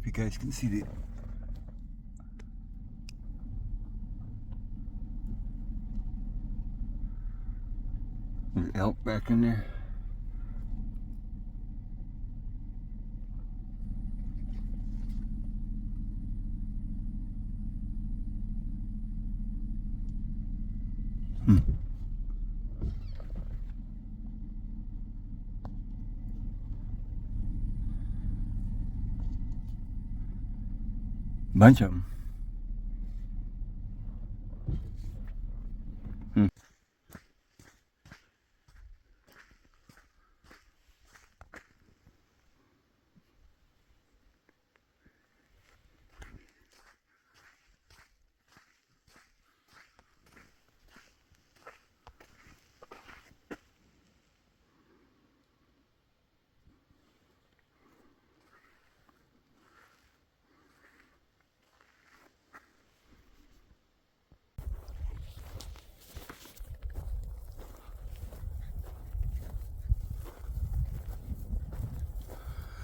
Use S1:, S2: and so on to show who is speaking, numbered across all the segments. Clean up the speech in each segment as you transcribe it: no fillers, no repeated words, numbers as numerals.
S1: if you guys can see the elk back in there. Bunch of them.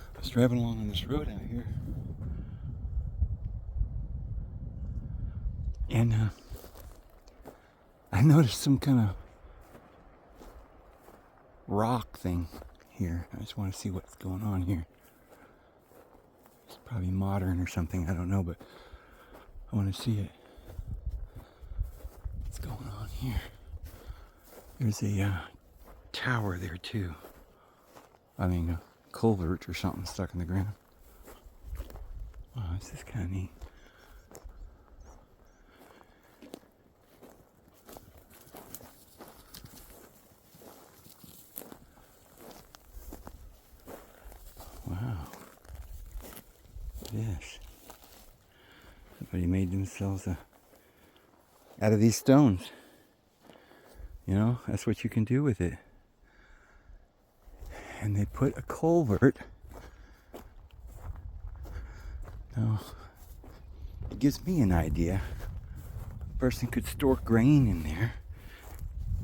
S1: I was driving along on this road out here, and I noticed some kind of rock thing here. I just want to see what's going on here. It's probably modern or something, I don't know, but I want to see it. What's going on here? There's a tower there too. I mean, a culvert or something stuck in the ground. Oh, this is kind of neat. Wow. Yes. Somebody made themselves out of these stones. You know, that's what you can do with it. And they put a culvert. Now, it gives me an idea. A person could store grain in there.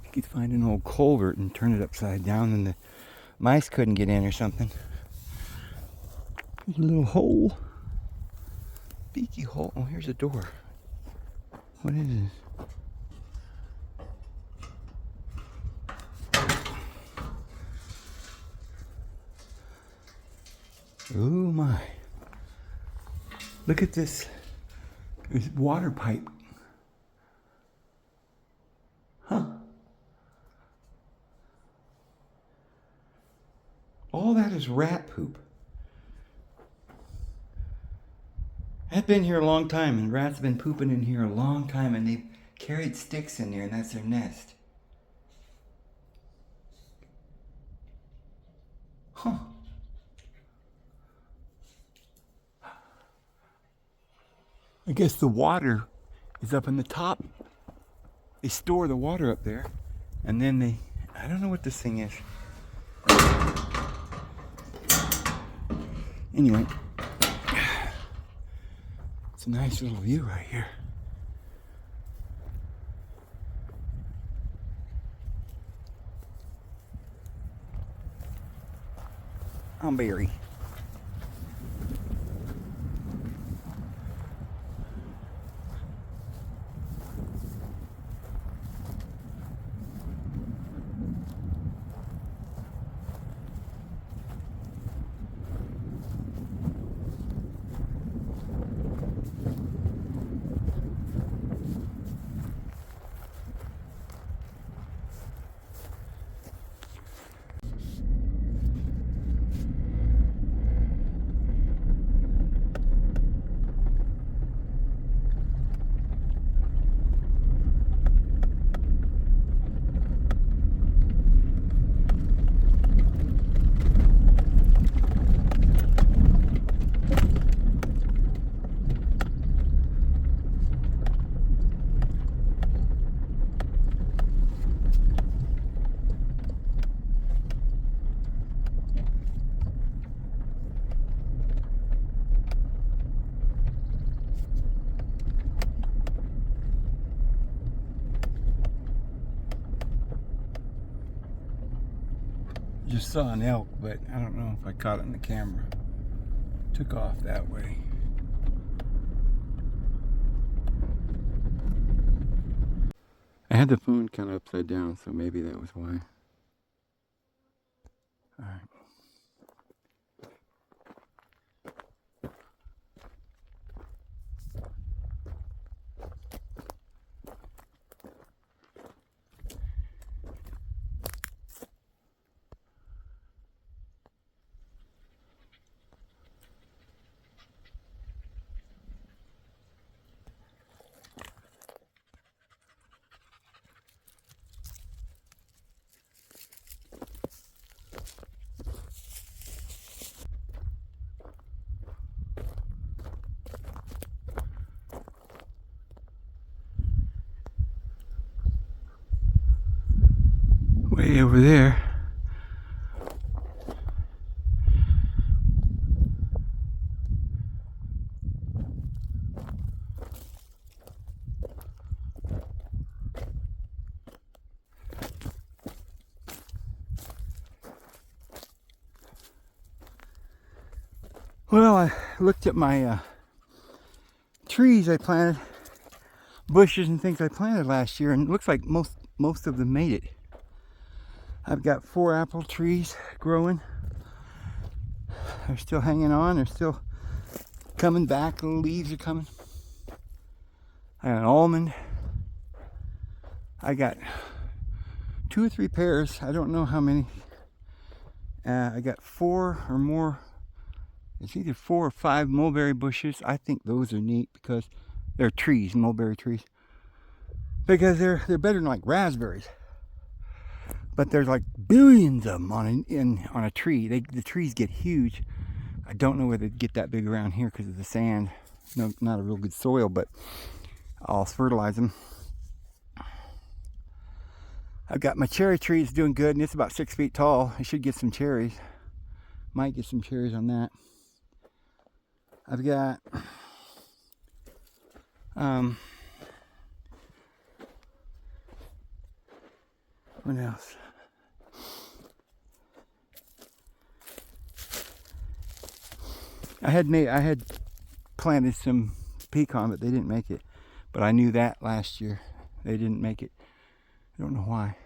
S1: You could find an old culvert and turn it upside down, and the mice couldn't get in or something. There's a little hole. Beaky hole. Oh, here's a door. What is this? Oh my. Look at this. There's water pipe. Huh. All that is rat poop. I've been here a long time, and rats have been pooping in here a long time, and they've carried sticks in there, and that's their nest. Huh. I guess the water is up in the top. They store the water up there, and then I don't know what this thing is. Anyway, it's a nice little view right here. I'm Barry. Just saw an elk, but I don't know if I caught it in the camera. took off that way. I had the phone kind of upside down, so maybe that was why. All right. Way over there. Well, I looked at my trees I planted, bushes and things I planted last year, and it looks like most of them made it. I've got 4 apple trees growing. They're still hanging on. They're still coming back. The leaves are coming. I got an almond. I got 2 or 3 pears. I don't know how many. I got 4 or more. It's either 4 or 5 mulberry bushes. I think those are neat because they're trees, mulberry trees. Because they're better than like raspberries. But there's like billions of them on a tree. The trees get huge. I don't know whether they get that big around here because of the sand. No, not a real good soil, but I'll fertilize them. I've got my cherry tree is doing good, and it's about 6 feet tall. I should get some cherries. Might get some cherries on that. I've got what else? I had planted some pecan, but they didn't make it. But I knew that last year. They didn't make it. I don't know why.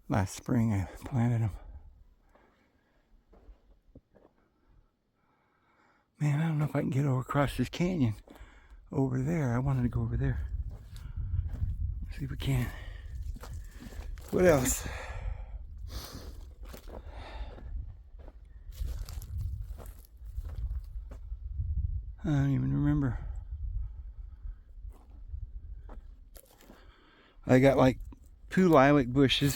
S1: Last spring I planted them. Man, I don't know if I can get over across this canyon over there. I wanted to go over there. See if we can. What else? I don't even remember. I got like 2 lilac bushes.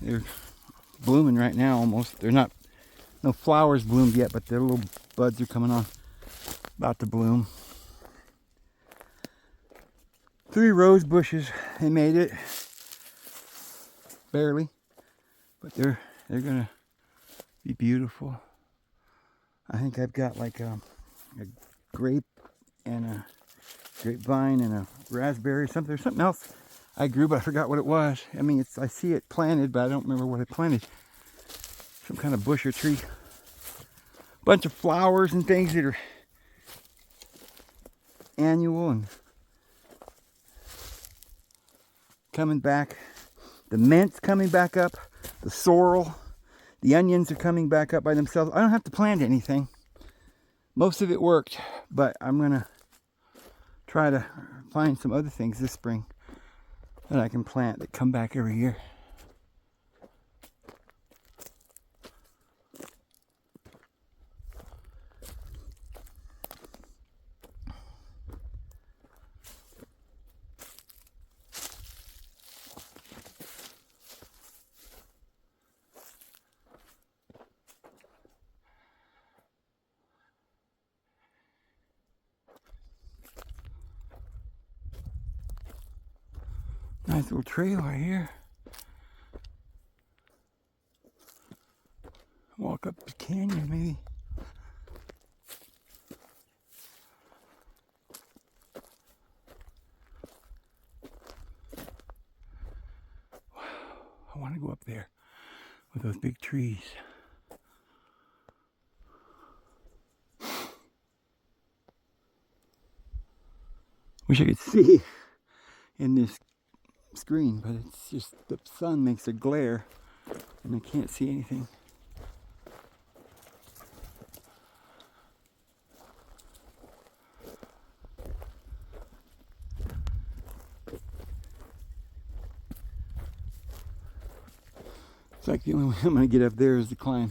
S1: They're blooming right now almost. They're not, no flowers bloomed yet, but their little buds are coming on, about to bloom. 3 rose bushes, they made it. Barely. But they're gonna be beautiful. I think I've got like a grape and a grapevine and a raspberry, something. There's something else I grew, but I forgot what it was. I mean, I see it planted, but I don't remember what I planted. Some kind of bush or tree. Bunch of flowers and things that are annual and coming back. The mint's coming back up. The sorrel. The onions are coming back up by themselves. I don't have to plant anything. Most of it worked, but I'm gonna try to find some other things this spring that I can plant that come back every year. Nice little trail right here. Walk up the canyon maybe. Wow, I want to go up there with those big trees. Wish I could see in this screen, but it's just the sun makes a glare and I can't see anything. It's like the only way I'm going to get up there is to climb.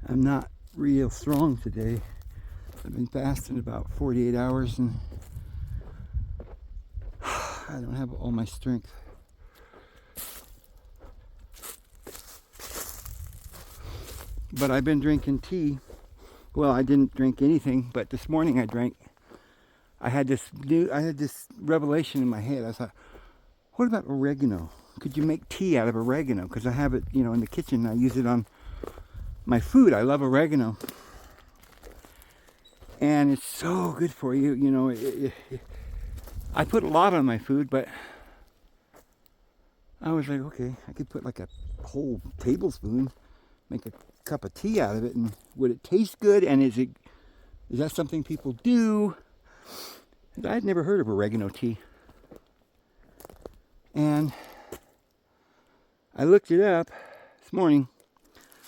S1: I'm not real strong today. I've been fasting about 48 hours and I don't have all my strength. But I've been drinking tea. Well, I didn't drink anything, but this morning I had this revelation in my head. I thought, what about oregano? Could you make tea out of oregano? Because I have it, in the kitchen. I use it on my food. I love oregano. And it's so good for you, I put a lot on my food, but I was like, okay, I could put like a whole tablespoon, make a cup of tea out of it, and would it taste good? And is that something people do? I had never heard of oregano tea. And I looked it up this morning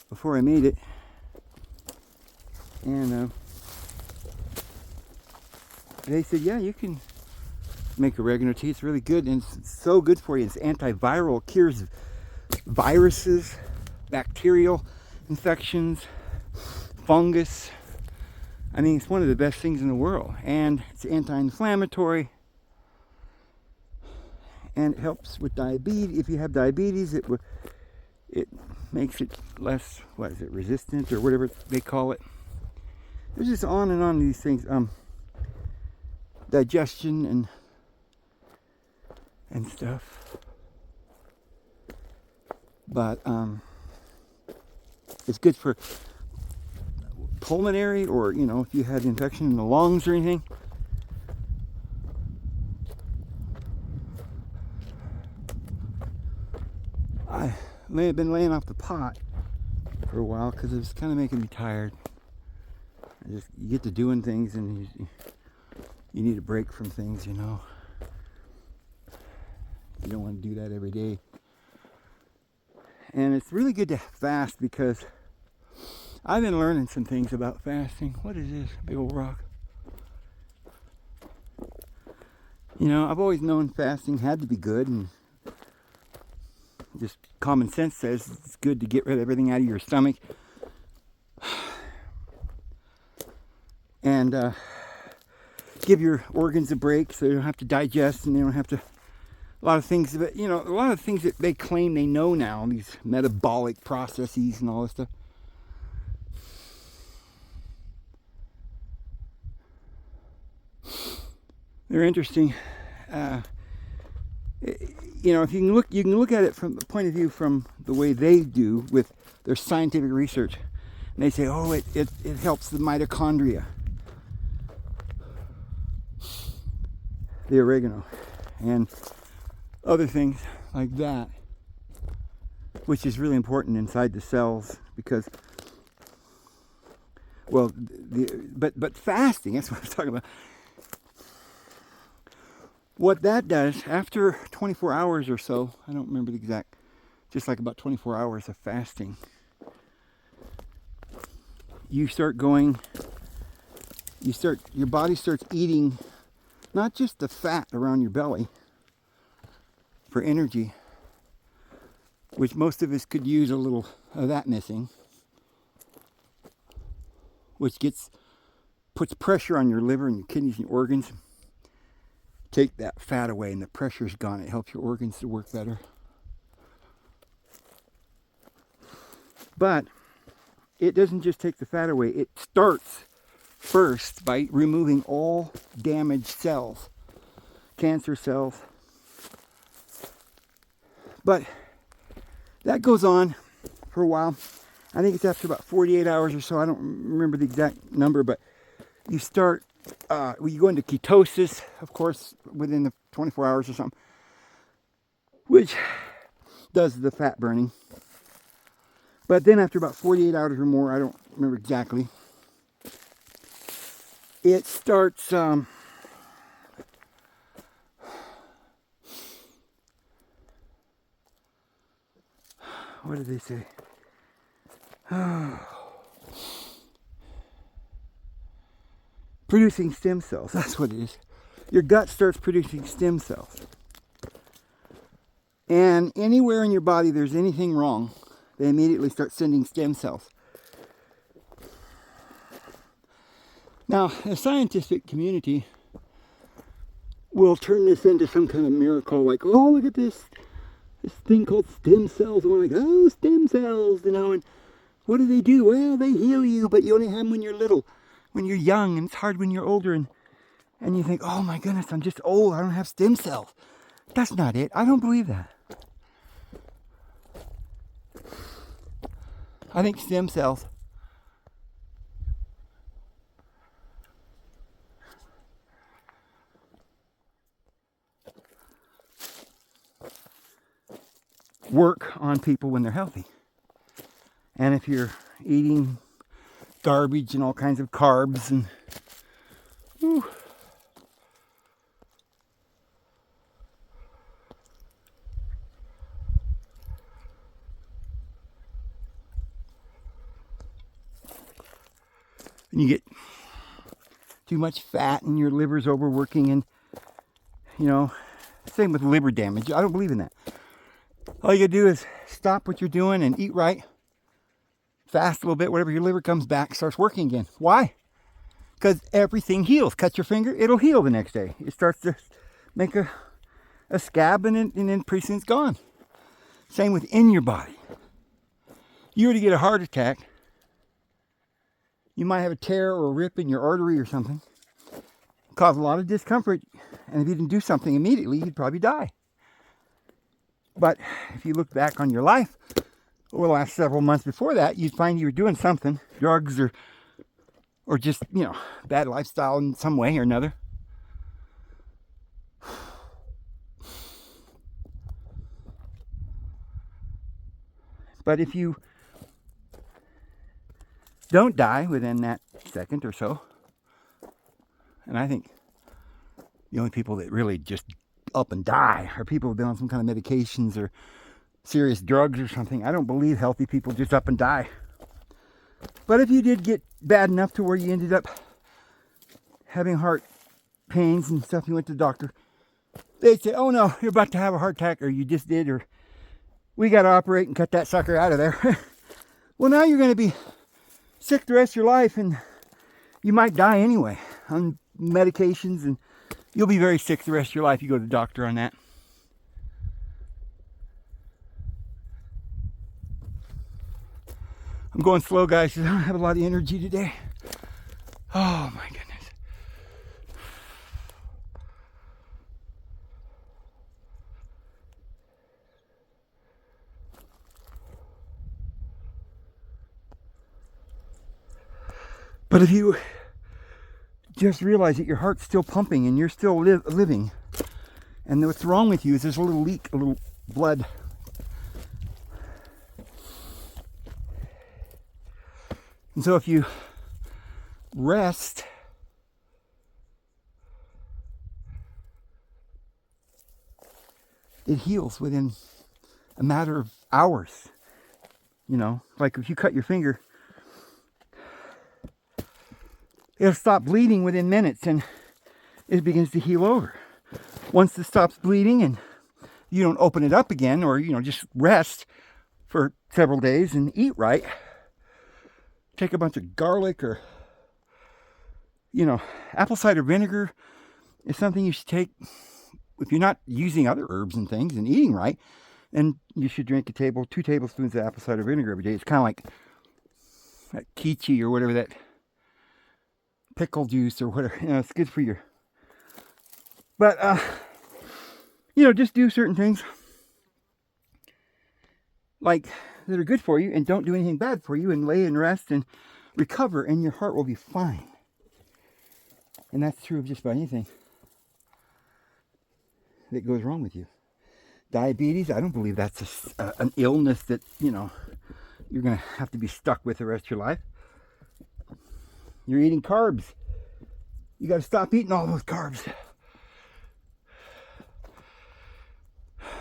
S1: before I made it. And they said, yeah, you can make oregano tea. It's really good, and it's so good for you. It's antiviral, cures viruses, bacterial infections, fungus. I mean, it's one of the best things in the world, and it's anti-inflammatory, and it helps with diabetes. If you have diabetes, it makes it less, resistant or whatever they call it. There's just on and on these things. Digestion and stuff. But it's good for pulmonary, or if you had infection in the lungs or anything. I've been laying off the pot for a while because it was kind of making me tired. You get to doing things and you need a break from things, You don't want to do that every day. And it's really good to fast because I've been learning some things about fasting. What is this? Big old rock. I've always known fasting had to be good, and just common sense says it's good to get rid of everything out of your stomach. And give your organs a break so they don't have to digest, and they don't have to. A lot of things that they claim they know now, these metabolic processes and all this stuff. They're interesting. If you can look at it from the point of view from the way they do with their scientific research, and they say, oh, it helps the mitochondria. The oregano and other things like that, which is really important inside the cells because, but fasting, that's what I was talking about. What that does, after 24 hours or so, I don't remember the exact, just like about 24 hours of fasting, your body starts eating not just the fat around your belly for energy, which most of us could use a little of that missing, which puts pressure on your liver and your kidneys and your organs. Take that fat away and the pressure's gone. It helps your organs to work better. But it doesn't just take the fat away. It starts first by removing all damaged cells, cancer cells. But that goes on for a while. I think it's after about 48 hours or so. I don't remember the exact number, but you start, you go into ketosis, of course, within the 24 hours or something, which does the fat burning. But then after about 48 hours or more, I don't remember exactly, it starts, what did they say? Producing stem cells, that's what it is. Your gut starts producing stem cells. And anywhere in your body there's anything wrong, they immediately start sending stem cells. Now, the scientific community will turn this into some kind of miracle, like, oh, look at this thing called stem cells. And we're like, oh, stem cells, you know, and what do they do? Well, they heal you, but you only have them when you're little, when you're young, and it's hard when you're older, and you think, oh my goodness, I'm just old, I don't have stem cells. That's not it. I don't believe that. I think stem cells work on people when they're healthy. And if you're eating garbage and all kinds of carbs and whew, and you get too much fat and your liver's overworking, and you know, same with liver damage. I don't believe in that. All you gotta do is stop what you're doing and eat right, fast a little bit, whatever, your liver comes back, starts working again. Why? Because everything heals. Cut your finger, it'll heal the next day. It starts to make a scab, and then pretty soon it's gone. Same within your body. You were to get a heart attack, you might have a tear or a rip in your artery or something, cause a lot of discomfort, and if you didn't do something immediately, you'd probably die. But if you look back on your life over the last several months before that, you'd find you were doing something, drugs or just, you know, bad lifestyle in some way or another. But if you don't die within that second or so, and I think the only people that really just up and die are people who've been on some kind of medications or serious drugs or something. I don't believe healthy people just up and die. But if you did get bad enough to where you ended up having heart pains and stuff, you went to the doctor, they'd say, oh no, you're about to have a heart attack, or you just did, or we got to operate and cut that sucker out of there. Well, now you're going to be sick the rest of your life, and you might die anyway on medications, and you'll be very sick the rest of your life. You go to the doctor on that. I'm going slow, guys, because I don't have a lot of energy today. Oh my goodness. But if you just realize that your heart's still pumping and you're still living, and what's wrong with you is there's a little leak, a little blood. And so if you rest, it heals within a matter of hours. You know, like if you cut your finger, it'll stop bleeding within minutes and it begins to heal over. Once it stops bleeding and you don't open it up again, or, you know, just rest for several days and eat right, take a bunch of garlic, or, you know, apple cider vinegar is something you should take. If you're not using other herbs and things and eating right, then you should drink 2 tablespoons of apple cider vinegar every day. It's kind of like that kichi or whatever, that pickle juice or whatever. You know, it's good for you. But, you know, just do certain things like that are good for you, and don't do anything bad for you, and lay and rest and recover, and your heart will be fine. And that's true of just about anything that goes wrong with you. Diabetes, I don't believe that's an illness that, you're going to have to be stuck with the rest of your life. You're eating carbs. You got to stop eating all those carbs.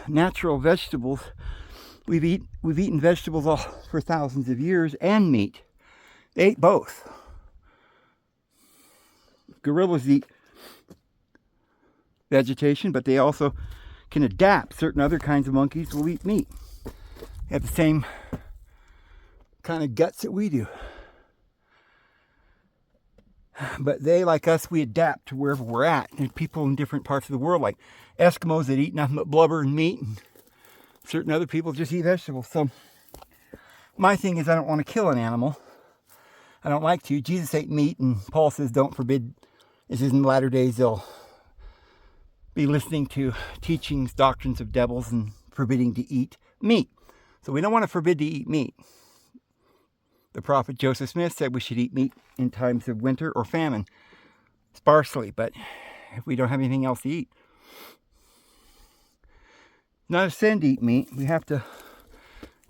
S1: Natural vegetables. We've eaten vegetables all for thousands of years, and meat. They ate both. Gorillas eat vegetation, but they also can adapt. Certain other kinds of monkeys will eat meat. They have the same kind of guts that we do. But they, like us, we adapt to wherever we're at. There's people in different parts of the world, like Eskimos, that eat nothing but blubber and meat, and certain other people just eat vegetables. So my thing is, I don't want to kill an animal. I don't like to. Jesus ate meat, and Paul says don't forbid. This is in the latter days they'll be listening to teachings, doctrines of devils, and forbidding to eat meat. So we don't want to forbid to eat meat. The prophet Joseph Smith said we should eat meat in times of winter or famine, sparsely, but if we don't have anything else to eat. It's not a sin to eat meat. We have to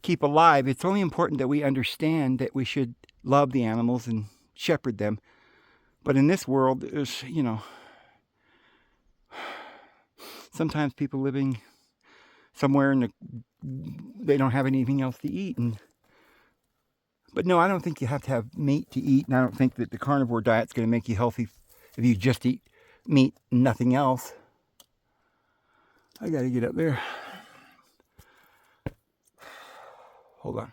S1: keep alive. It's only important that we understand that we should love the animals and shepherd them. But in this world, there's, sometimes people living somewhere they don't have anything else to eat. But no, I don't think you have to have meat to eat, and I don't think that the carnivore diet's going to make you healthy if you just eat meat and nothing else. I got to get up there. Hold on.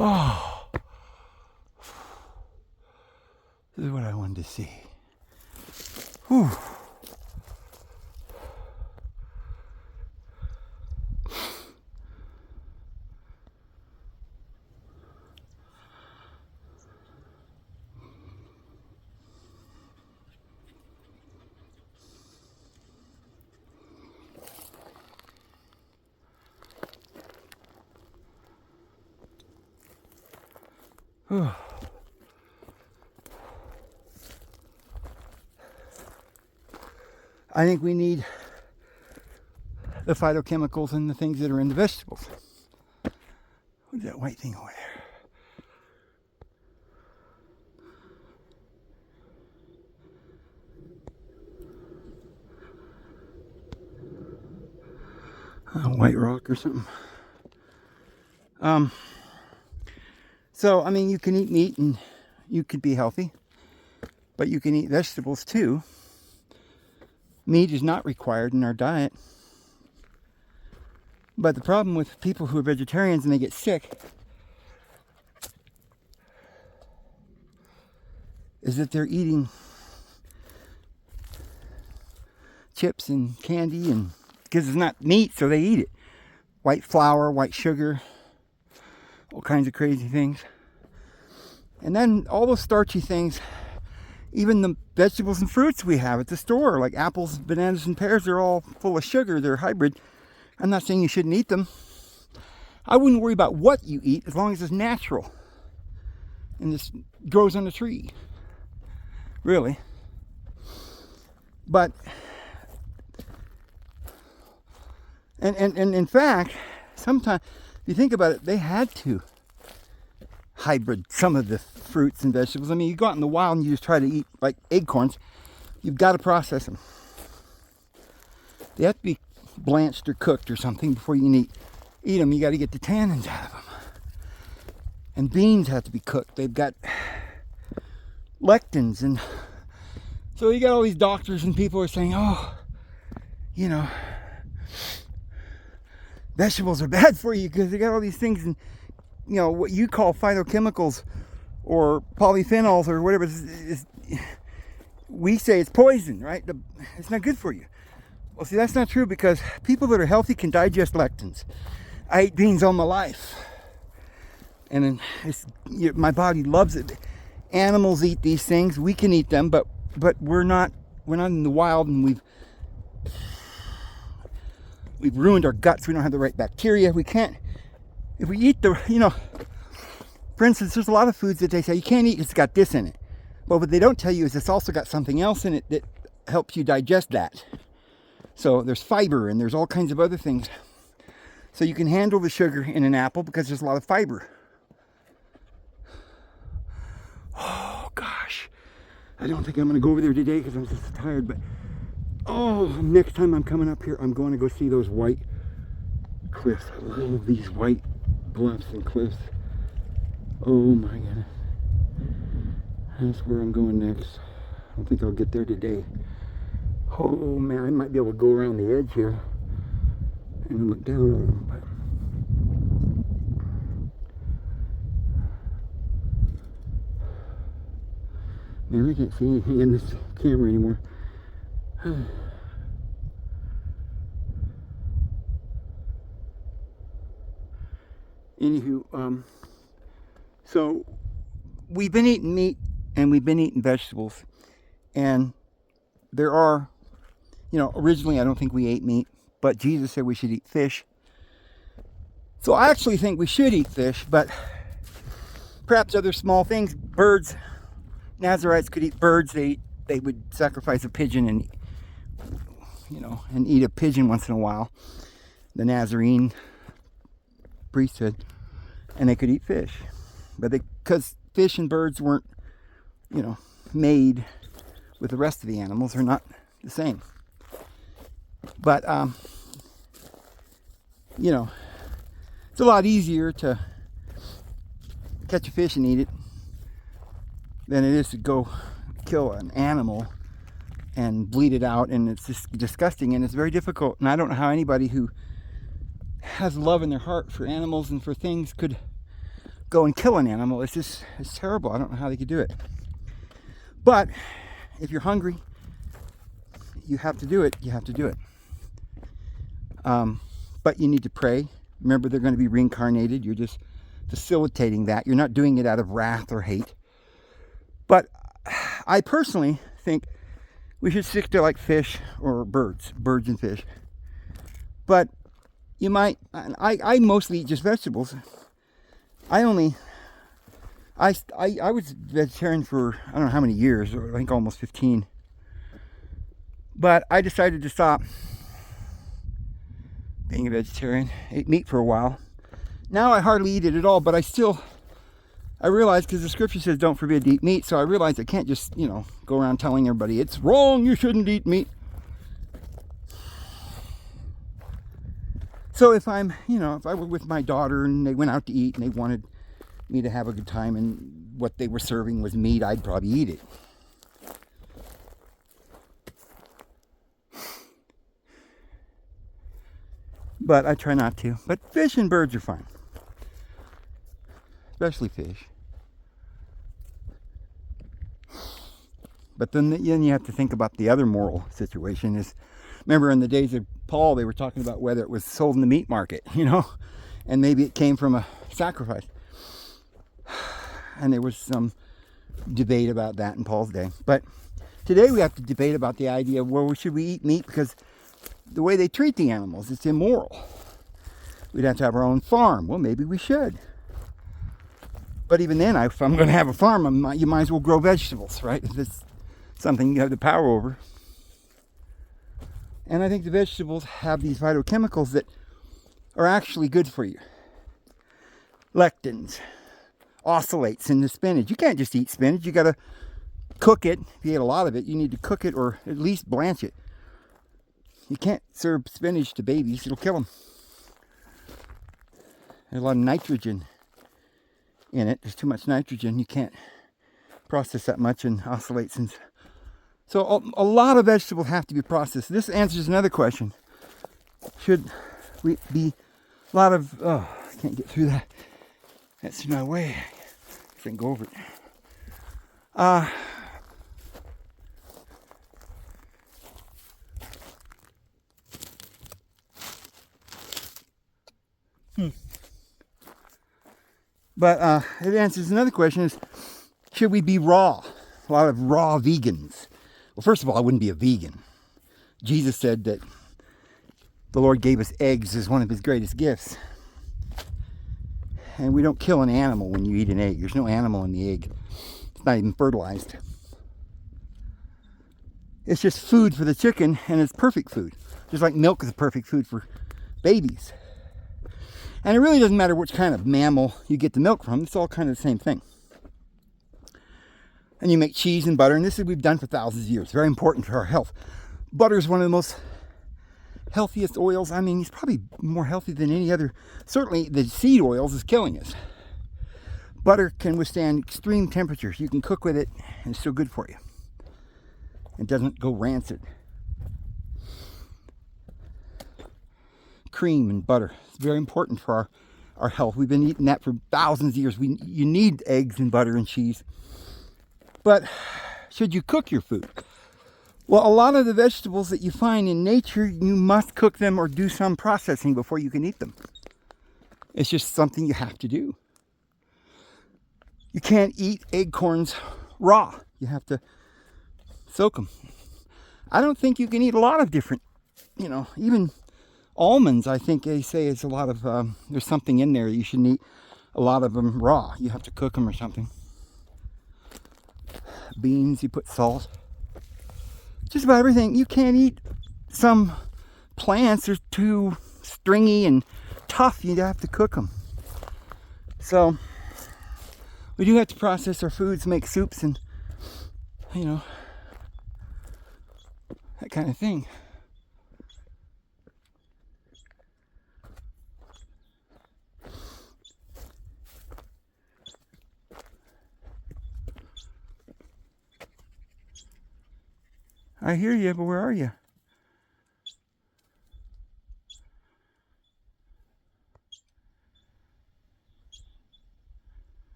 S1: Oh, this is what I wanted to see. Whew. Whew. I think we need the phytochemicals and the things that are in the vegetables. What's that white thing over there? A white rock or something. So, I mean, you can eat meat and you could be healthy, but you can eat vegetables too. Meat is not required in our diet. But the problem with people who are vegetarians and they get sick is that they're eating chips and candy, and because it's not meat, so they eat it. White flour, white sugar, all kinds of crazy things. And then all those starchy things, even the vegetables and fruits we have at the store, like apples, bananas, and pears, they're all full of sugar. They're hybrid. I'm not saying you shouldn't eat them. I wouldn't worry about what you eat as long as it's natural and this grows on the tree. Really. But, and in fact, sometimes, if you think about it, they had to hybrid some of the fruits and vegetables. I mean, you go out in the wild and you just try to eat like acorns, you've got to process them. They have to be blanched or cooked or something before you can eat them. You got to get the tannins out of them. And beans have to be cooked. They've got lectins, and so you got all these doctors and people are saying, oh, vegetables are bad for you because they got all these things, and you know what you call phytochemicals or polyphenols or whatever. We say it's poison, right? It's not good for you. Well, see, that's not true, because people that are healthy can digest lectins. I ate beans all my life, and my body loves it. Animals eat these things. We can eat them, but we're not in the wild, and we've ruined our guts. We don't have the right bacteria. We can't. If we eat for instance, there's a lot of foods that they say you can't eat. It's got this in it. Well, what they don't tell you is it's also got something else in it that helps you digest that. So there's fiber and there's all kinds of other things. So you can handle the sugar in an apple because there's a lot of fiber. Oh gosh, I don't think I'm going to go over there today because I'm just tired. But next time I'm coming up here, I'm going to go see those white cliffs. I love these white bluffs and cliffs. Oh my goodness. That's where I'm going next. I don't think I'll get there today. Oh man, I might be able to go around the edge here and look down on them. But man, I can't see anything in this camera anymore. Anywho, so we've been eating meat and we've been eating vegetables, and there are, originally I don't think we ate meat, but Jesus said we should eat fish. So I actually think we should eat fish, but perhaps other small things. Birds, Nazarites could eat birds. They would sacrifice a pigeon and eat a pigeon once in a while. The Nazarene priesthood, and they could eat fish, but because fish and birds weren't, made with the rest of the animals, are not the same. But it's a lot easier to catch a fish and eat it than it is to go kill an animal and bleed it out, and it's just disgusting, and it's very difficult. And I don't know how anybody who has love in their heart for animals and for things could go and kill an animal. It's terrible. I don't know how they could do it. But if you're hungry, you have to do it. You have to do it. But you need to pray. Remember, they're going to be reincarnated. You're just facilitating that. You're not doing it out of wrath or hate. But I personally think we should stick to like fish or birds and fish. But you might, I mostly eat just vegetables. I was vegetarian for I don't know how many years, I think almost 15. But I decided to stop being a vegetarian. Ate meat for a while. Now I hardly eat it at all, but I realize, because the scripture says don't forbid to eat meat, so I realize I can't just, go around telling everybody it's wrong, you shouldn't eat meat. So if I'm, if I were with my daughter and they went out to eat and they wanted me to have a good time and what they were serving was meat, I'd probably eat it. But I try not to. But fish and birds are fine. Especially fish. But then you have to think about the other moral situation is, remember in the days of Paul, they were talking about whether it was sold in the meat market, and maybe it came from a sacrifice. And there was some debate about that in Paul's day. But today we have to debate about the idea of, well, should we eat meat because the way they treat the animals, it's immoral. We'd have to have our own farm. Well, maybe we should. But even then, if I'm going to have a farm, you might as well grow vegetables, right? If it's something you have the power over. And I think the vegetables have these phytochemicals that are actually good for you. Lectins, oxalates in the spinach. You can't just eat spinach. You got to cook it. If you eat a lot of it, you need to cook it or at least blanch it. You can't serve spinach to babies. It'll kill them. There's a lot of nitrogen in it. There's too much nitrogen. You can't process that much, and oxalates. And so a lot of vegetables have to be processed. This answers another question. Should we be A lot of, oh, I can't get through that. That's in my way. I can go over it. But it answers another question is, should we be raw? A lot of raw vegans. Well, first of all, I wouldn't be a vegan. Jesus said that the Lord gave us eggs as one of his greatest gifts. And we don't kill an animal when you eat an egg. There's no animal in the egg. It's not even fertilized. It's just food for the chicken, and it's perfect food. Just like milk is a perfect food for babies. And it really doesn't matter which kind of mammal you get the milk from. It's all kind of the same thing. And you make cheese and butter, and this is what we've done for thousands of years. Very important for our health. Butter is one of the most healthiest oils. I mean, it's probably more healthy than any other. Certainly, the seed oils is killing us. Butter can withstand extreme temperatures. You can cook with it, and it's still good for you. It doesn't go rancid. Cream and butter. It's very important for our health. We've been eating that for thousands of years. You need eggs and butter and cheese. But should you cook your food? Well, a lot of the vegetables that you find in nature, you must cook them or do some processing before you can eat them. It's just something you have to do. You can't eat acorns raw. You have to soak them. I don't think you can eat a lot of different, even almonds. I think they say it's a lot of, there's something in there. You shouldn't eat a lot of them raw. You have to cook them or something. Beans, you put salt. Just about everything. You can't eat some plants. They're too stringy and tough. You have to cook them. So we do have to process our foods, make soups and, that kind of thing. I hear you, but where are you?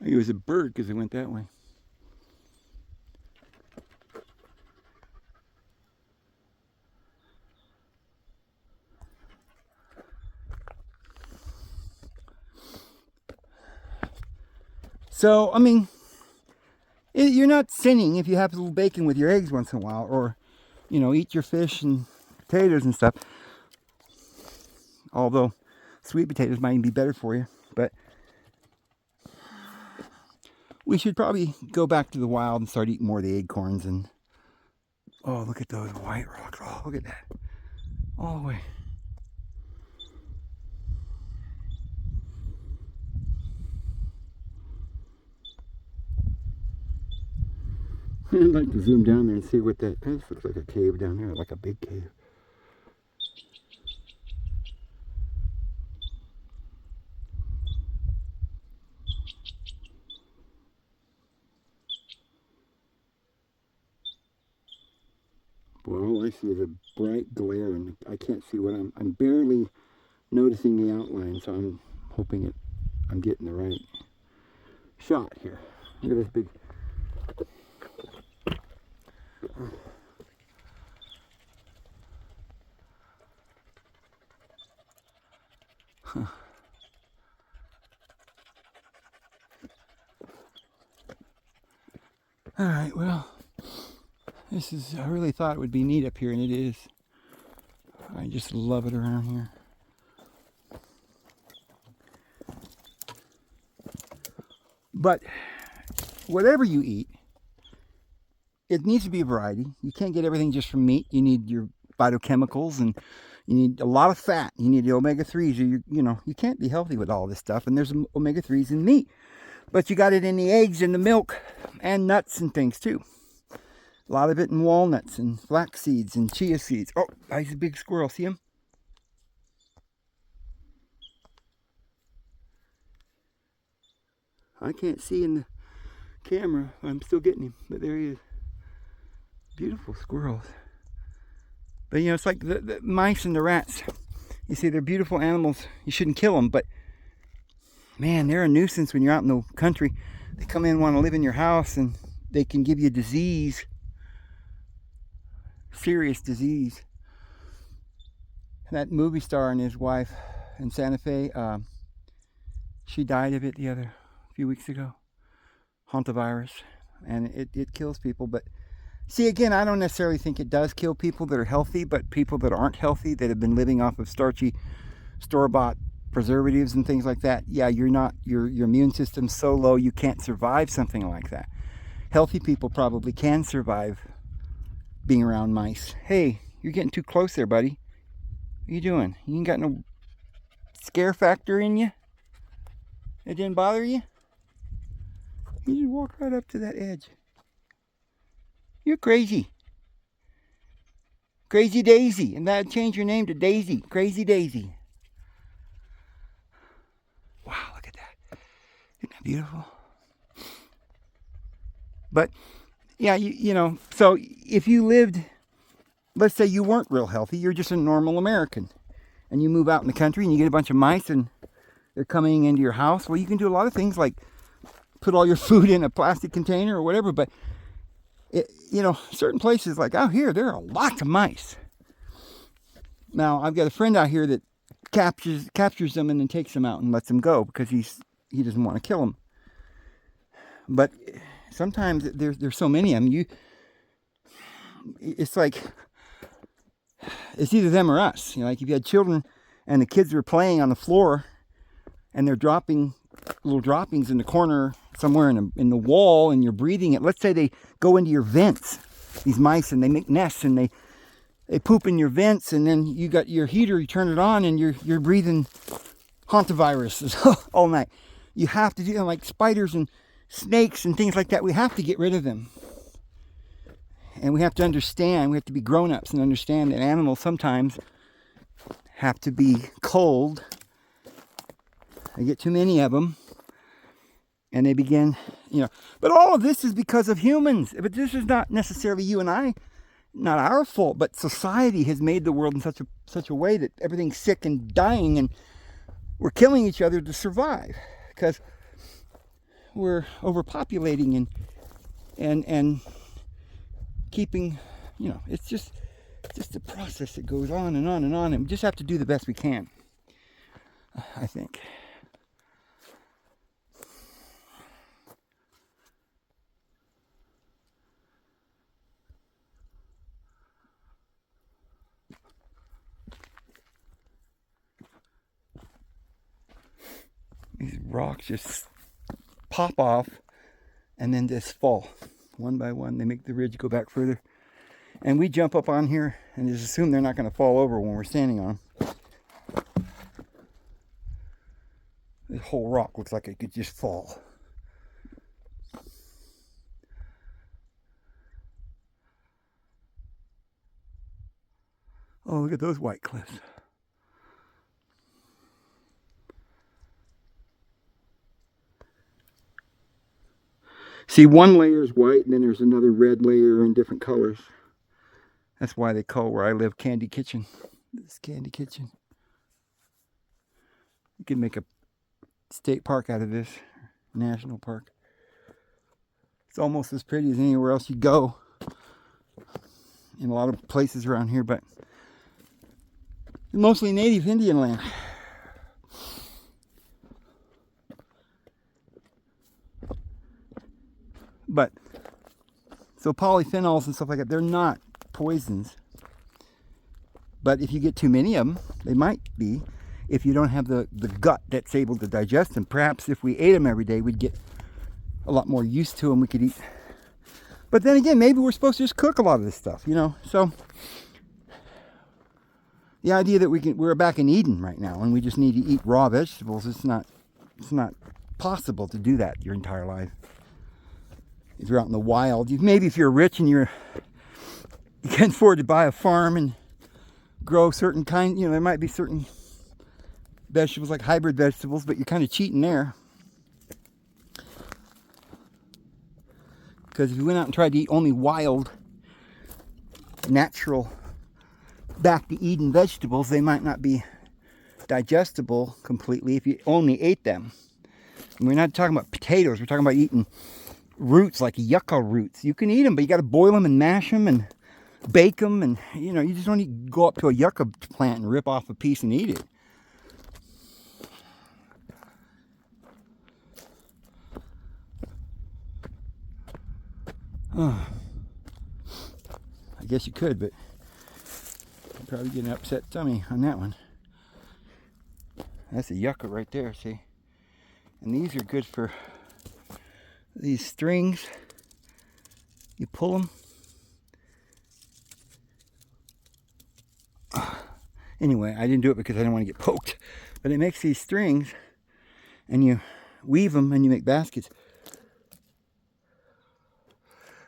S1: It was a bird because it went that way. So, I mean, you're not sinning if you have a little bacon with your eggs once in a while, or, eat your fish and potatoes and stuff. Although sweet potatoes might even be better for you, but we should probably go back to the wild and start eating more of the acorns. And oh, look at those white rocks. Oh, look at that. All the way. I'd like to zoom down there and see what that is. Looks like a cave down there, like a big cave. Well, all I see is a bright glare, and I can't see what I'm barely noticing the outline, so I'm hoping I'm getting the right shot here. Look at this big. Huh. All right, well, I really thought it would be neat up here, and it is. I just love it around here. But whatever you eat, it needs to be a variety. You can't get everything just from meat. You need your phytochemicals, and you need a lot of fat. You need the omega-3s. You can't be healthy with all this stuff. And there's omega-3s in meat. But you got it in the eggs and the milk and nuts and things too. A lot of it in walnuts and flax seeds and chia seeds. Oh, there's a big squirrel. See him? I can't see in the camera. I'm still getting him, but there he is. Beautiful squirrels. But you know, it's like the mice and the rats. You see, they're beautiful animals. You shouldn't kill them, but man, they're a nuisance when you're out in the country. They come in, want to live in your house, and they can give you disease. Serious disease. That movie star and his wife in Santa Fe, she died of it a few weeks ago. Hantavirus. And it kills people. But see, again, I don't necessarily think it does kill people that are healthy, but people that aren't healthy, that have been living off of starchy, store-bought preservatives and things like that, yeah, your immune system's so low you can't survive something like that. Healthy people probably can survive being around mice. Hey, you're getting too close there, buddy. What are you doing? You ain't got no scare factor in you? It didn't bother you? You just walk right up to that edge. You're crazy. Crazy Daisy. And that'd change your name to Daisy. Crazy Daisy. Wow, look at that. Isn't that beautiful? But, yeah, you know, so if you lived, let's say you weren't real healthy, you're just a normal American, and you move out in the country and you get a bunch of mice and they're coming into your house, well, you can do a lot of things like put all your food in a plastic container or whatever, but, you know, certain places like out here, there are lots of mice. Now, I've got a friend out here that captures them and then takes them out and lets them go because he doesn't want to kill them. But sometimes there's so many of them, it's like, it's either them or us. You know, like if you had children and the kids were playing on the floor and they're dropping little droppings in the corner somewhere in the wall and you're breathing it. Let's say they go into your vents, these mice, and they make nests and they poop in your vents, and then you got your heater, you turn it on and you're breathing hantaviruses all night. You have to do, you know, like spiders and snakes and things like that. We have to get rid of them. And we have to understand, we have to be grown-ups and understand that animals sometimes have to be culled. They get too many of them, and they begin, you know. But all of this is because of humans. But this is not necessarily you and I, not our fault, but society has made the world in such a way that everything's sick and dying, and we're killing each other to survive because we're overpopulating and keeping, you know, it's just a process that goes on and on and on, and we just have to do the best we can, I think. These rocks just pop off and then just fall one by one. They make the ridge go back further, and we jump up on here and just assume they're not going to fall over when we're standing on them. This whole rock looks like it could just fall. Oh, look at those white cliffs. See, one layer is white, and then there's another red layer in different colors. That's why they call where I live Candy Kitchen. This Candy Kitchen. You can make a state park out of this, national park. It's almost as pretty as anywhere else you go in a lot of places around here, but mostly native Indian land. But, so polyphenols and stuff like that, they're not poisons. But if you get too many of them, they might be. If you don't have the gut that's able to digest them. Perhaps if we ate them every day, we'd get a lot more used to them. We could eat. But then again, maybe we're supposed to just cook a lot of this stuff, you know. So, the idea that we're back in Eden right now and we just need to eat raw vegetables, it's not possible to do that your entire life. If you're out in the wild, maybe if you're rich and you can afford to buy a farm and grow certain kind, you know, there might be certain vegetables like hybrid vegetables, but you're kind of cheating there. Because if you went out and tried to eat only wild natural back to Eden vegetables, they might not be digestible completely if you only ate them. And we're not talking about potatoes. We're talking about eating roots like yucca roots. You can eat them, but you got to boil them and mash them and bake them. And, you know, you just don't need to go up to a yucca plant and rip off a piece and eat it. Oh, I guess you could, but you'd probably get an upset tummy on that one. That's a yucca right there, see? And these are good for these strings. You pull them. Anyway, I didn't do it because I didn't want to get poked. But it makes these strings, and you weave them and you make baskets.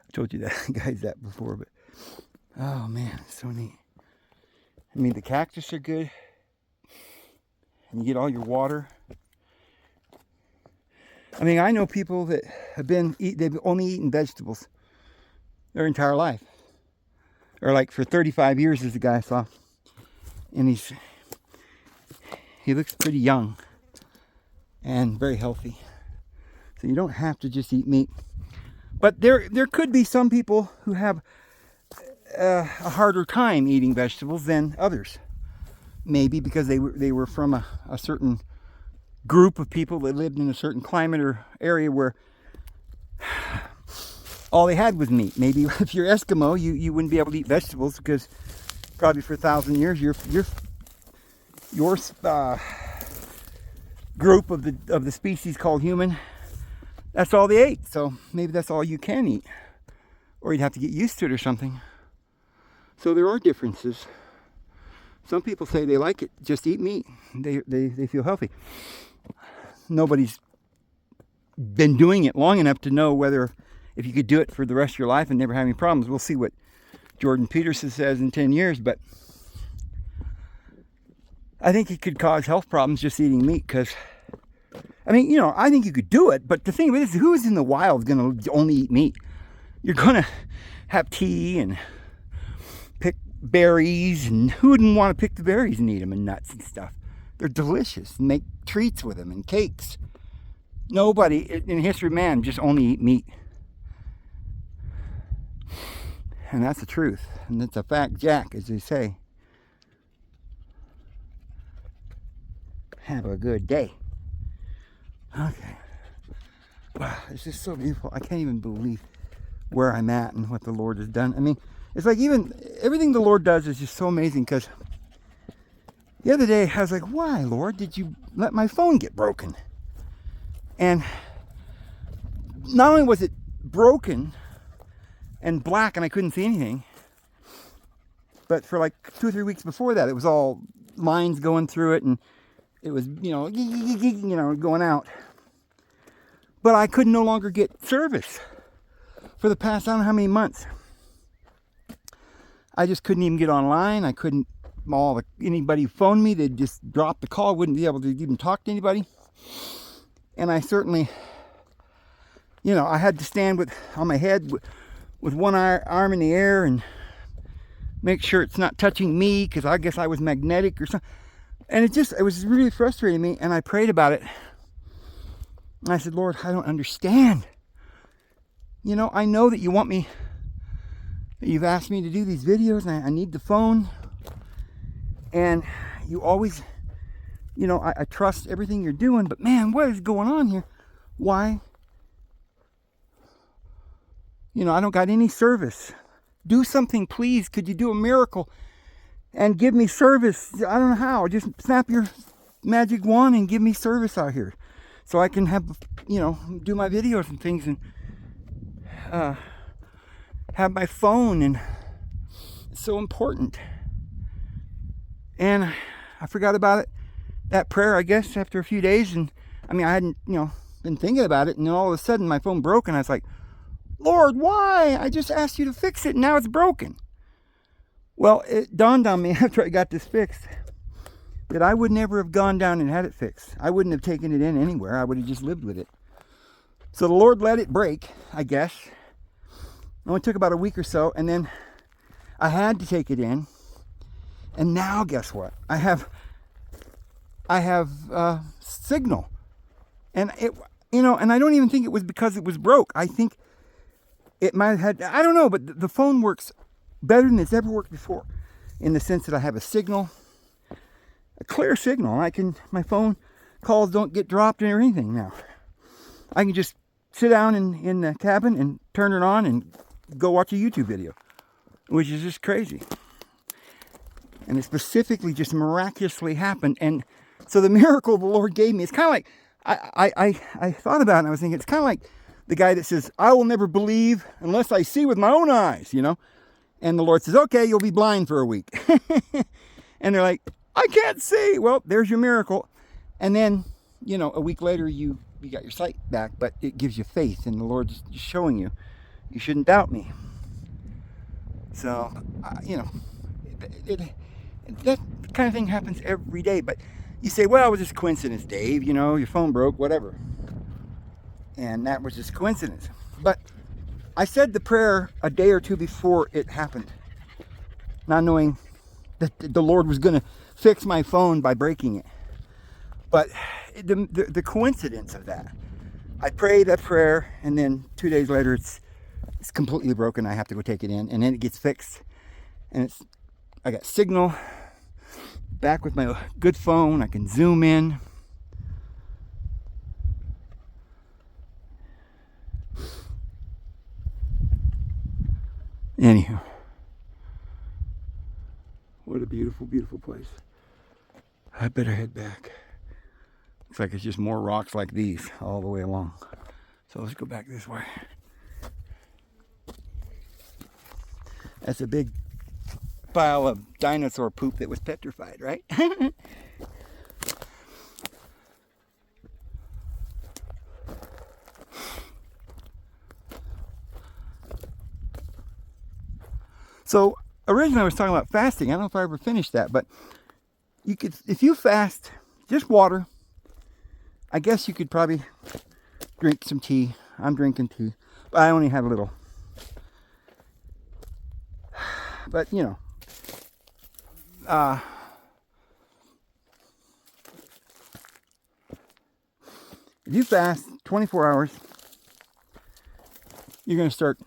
S1: I told you that, guys, that before, but oh man, it's so neat. I mean, the cactus are good, and you get all your water. I mean, I know people that have they've only eaten vegetables their entire life, or like for 35 years, as the guy I saw, and he looks pretty young and very healthy. So you don't have to just eat meat. But there could be some people who have a harder time eating vegetables than others. Maybe because they were from a certain group of people that lived in a certain climate or area where all they had was meat. Maybe if you're Eskimo, you wouldn't be able to eat vegetables because probably for 1,000 years your group of the species called human, that's all they ate. So maybe that's all you can eat, or you'd have to get used to it or something. So there are differences. Some people say they like it, just eat meat. They feel healthy. Nobody's been doing it long enough to know whether if you could do it for the rest of your life and never have any problems. We'll see what Jordan Peterson says in 10 years, but I think it could cause health problems just eating meat because, I mean, you know, I think you could do it, but the thing is, who's in the wild going to only eat meat? You're going to have tea and pick berries, and who wouldn't want to pick the berries and eat them, and nuts and stuff? They're delicious, and make treats with them and cakes. Nobody in history of man just only eat meat. And that's the truth, and it's a fact, Jack, as they say. Have a good day. Okay. Wow, it's just so beautiful. I can't even believe where I'm at and what the Lord has done. I mean, it's like even everything the Lord does is just so amazing, because the other day I was like, why, Lord, did you let my phone get broken? And not only was it broken and black and I couldn't see anything, but for like 2 or 3 weeks before that, it was all lines going through it, and it was, going out. But I could no longer get service for the past, I don't know how many months. I just couldn't even get online. I couldn't, anybody who phoned me, they'd just drop the call, wouldn't be able to even talk to anybody. And I certainly, I had to stand on my head with one arm in the air and make sure it's not touching me, because I guess I was magnetic or something. And it was really frustrating me, and I prayed about it. And I said, Lord, I don't understand. I know that you want me, that you've asked me to do these videos, and I need the phone. And you always, I trust everything you're doing, but man, what is going on here? Why? I don't got any service. Do something, please. Could you do a miracle and give me service? I don't know how. Just snap your magic wand and give me service out here, so I can have, do my videos and things, and have my phone. And it's so important. And I forgot about it, that prayer, I guess, after a few days. And I hadn't, been thinking about it. And then all of a sudden my phone broke, and I was like, Lord, why? I just asked you to fix it, and now it's broken. Well, it dawned on me after I got this fixed that I would never have gone down and had it fixed. I wouldn't have taken it in anywhere. I would have just lived with it. So the Lord let it break, I guess. It only took about a week or so, and then I had to take it in. And now guess what? I have signal. And it, and I don't even think it was because it was broke. I think it might have had, I don't know, but the phone works better than it's ever worked before, in the sense that I have a signal, a clear signal. My phone calls don't get dropped or anything now. I can just sit down in the cabin and turn it on and go watch a YouTube video, which is just crazy. And it specifically just miraculously happened. And so the miracle the Lord gave me, it's kind of like, I thought about it and I was thinking, it's kind of like the guy that says, I will never believe unless I see with my own eyes, And the Lord says, okay, you'll be blind for a week. And they're like, I can't see. Well, there's your miracle. And then, a week later, you got your sight back, but it gives you faith. And the Lord's just showing you, you shouldn't doubt me. So, that kind of thing happens every day. But you say, well, it was just coincidence, Dave. Your phone broke, whatever. And that was just coincidence. But I said the prayer a day or two before it happened, not knowing that the Lord was going to fix my phone by breaking it. But the coincidence of that, I prayed that prayer, and then 2 days later, it's completely broken. I have to go take it in, and then it gets fixed, and I got signal back with my good phone. I can zoom in. Anyhow, what a beautiful, beautiful place. I better head back. Looks like it's just more rocks like these all the way along. So let's go back this way. That's a big pile of dinosaur poop that was petrified, right? So originally I was talking about fasting. I don't know if I ever finished that, but you could, if you fast just water, I guess you could probably drink some tea. I'm drinking tea, but I only had a little. But if you fast 24 hours, you're going to start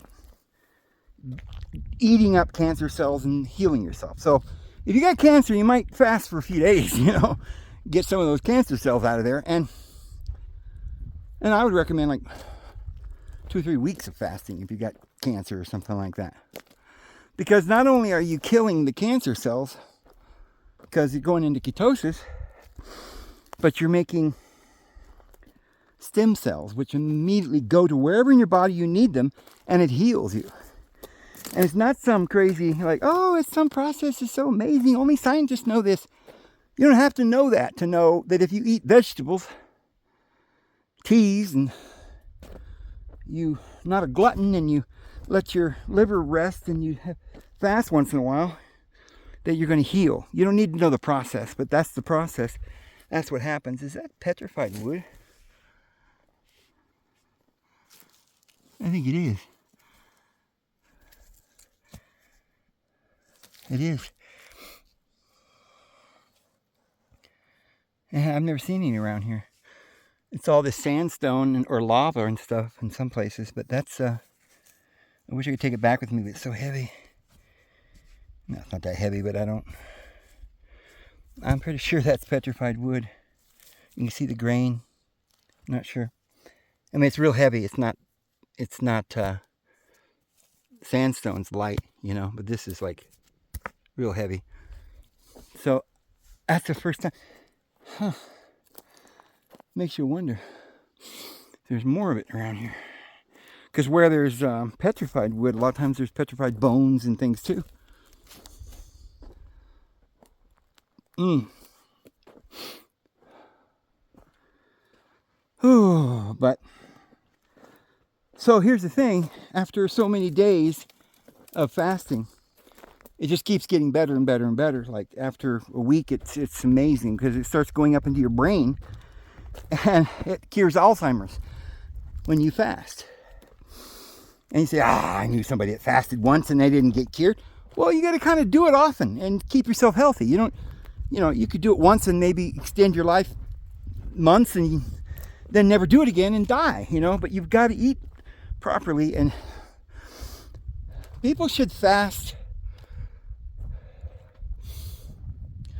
S1: eating up cancer cells and healing yourself. So if you got cancer, you might fast for a few days, get some of those cancer cells out of there. And I would recommend like 2 or 3 weeks of fasting if you got cancer or something like that. Because not only are you killing the cancer cells, because you're going into ketosis, but you're making stem cells, which immediately go to wherever in your body you need them, and it heals you. And it's not some crazy, like, oh, it's some process is so amazing, only scientists know this. You don't have to know that to know that if you eat vegetables, teas, and you're not a glutton, and you let your liver rest, and you fast once in a while, that you're going to heal. You don't need to know the process, but that's the process. That's what happens. Is that petrified wood? I think it is. It is. And I've never seen any around here. It's all this sandstone or lava and stuff in some places, but that's, I wish I could take it back with me, but it's so heavy. No, it's not that heavy, but I'm pretty sure that's petrified wood. You can see the grain. I'm not sure. I mean, it's real heavy. It's not sandstone's light, but this is like real heavy. So that's the first time. Huh. Makes you wonder if there's more of it around here. Because where there's petrified wood, a lot of times there's petrified bones and things too. Oh, but so here's the thing. After so many days of fasting, it just keeps getting better and better and better. Like after a week, it's amazing because it starts going up into your brain, and it cures Alzheimer's when you fast. And you say, I knew somebody that fasted once and they didn't get cured. Well, you got to kind of do it often and keep yourself healthy. You don't, you could do it once and maybe extend your life months and then never do it again and die, but you've got to eat properly. And people should fast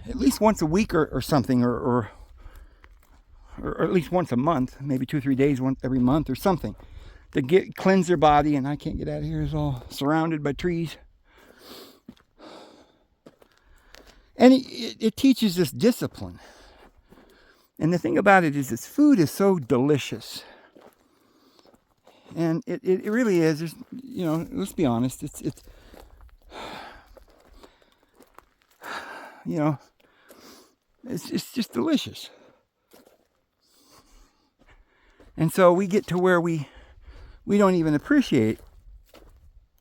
S1: at least once a week or something, or at least once a month, maybe 2 or 3 days every month or something, to cleanse their body. And I can't get out of here, it's all surrounded by trees. And it teaches us discipline. And the thing about it is this food is so delicious. And it really is. There's, let's be honest. It's just delicious. And so we get to where we don't even appreciate